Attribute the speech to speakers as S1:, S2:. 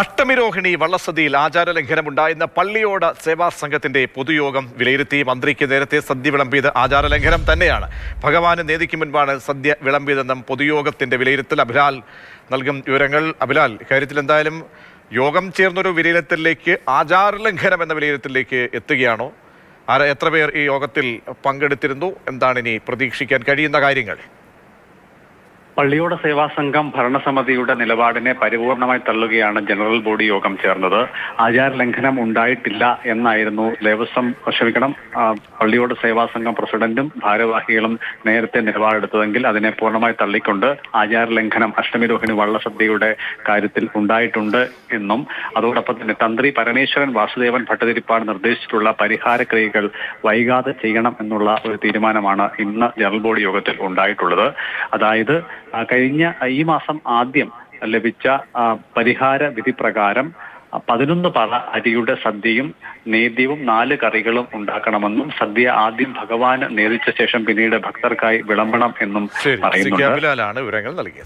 S1: അഷ്ടമിരോഹിണി വള്ളസദ്യയിൽ ആചാരലംഘനമുണ്ടായെന്ന പള്ളിയോട സേവാ സംഘത്തിന്റെ പൊതുയോഗം വിലയിരുത്തി. മന്ത്രിക്ക് നേരത്തെ സദ്യ വിളമ്പിയത് ആചാരലംഘനം തന്നെയാണ്. ഭഗവാന് നേദിക്ക് മുൻപാണ് സദ്യ വിളമ്പിയതെന്നും പൊതുയോഗത്തിന്റെ വിലയിരുത്തൽ. അഭിലാൽ നൽകും വിവരങ്ങൾ. അഭിലാൽ, ഇക്കാര്യത്തിൽ എന്തായാലും യോഗം ചേർന്നൊരു വിലയിരുത്തലിലേക്ക്, ആചാരലംഘനം എന്ന വിലയിരുത്തലിലേക്ക് എത്തുകയാണോ? എത്ര പേർ ഈ യോഗത്തിൽ പങ്കെടുത്തിരുന്നു? എന്താണ് ഇനി പ്രതീക്ഷിക്കാൻ കഴിയുന്ന കാര്യങ്ങൾ?
S2: പള്ളിയോട സേവാ സംഘം ഭരണസമിതിയുടെ നിലപാടിനെ പരിപൂർണമായി തള്ളുകയാണ് ജനറൽ ബോഡി യോഗം ചേർന്നത്. ആചാര ലംഘനം ഉണ്ടായിട്ടില്ല എന്നായിരുന്നു പള്ളിയോട സേവാ സംഘം പ്രസിഡന്റും ഭാരവാഹികളും നേരത്തെ നിലപാടെടുത്തതെങ്കിൽ അതിനെ പൂർണ്ണമായി തള്ളിക്കൊണ്ട് ആചാര ലംഘനം അഷ്ടമിരോഹിണി വള്ളസദ്യയുടെ കാര്യത്തിൽ ഉണ്ടായിട്ടുണ്ട് എന്നും അതോടൊപ്പം തന്നെ തന്ത്രി പരമേശ്വരൻ വാസുദേവൻ ഭട്ടതിരിപ്പാട് നിർദ്ദേശിച്ചിട്ടുള്ള പരിഹാര ക്രിയകൾ വൈകാതെ ചെയ്യണം എന്നുള്ള ഒരു തീരുമാനമാണ് ഇന്ന് ജനറൽ ബോഡി യോഗത്തിൽ ഉണ്ടായിട്ടുള്ളത്. അതായത് കഴിഞ്ഞ ഈ മാസം ആദ്യം ലഭിച്ച പരിഹാര വിധി പ്രകാരം 11 പറ അരിയുടെ സദ്യയും നേദ്യവും 4 കറികളും ഉണ്ടാക്കണമെന്നും സദ്യ ആദ്യം ഭഗവാന് നേദിച്ച ശേഷം പിന്നീട് ഭക്തർക്കായി വിളമ്പണം എന്നും പറയുന്നുണ്ട്.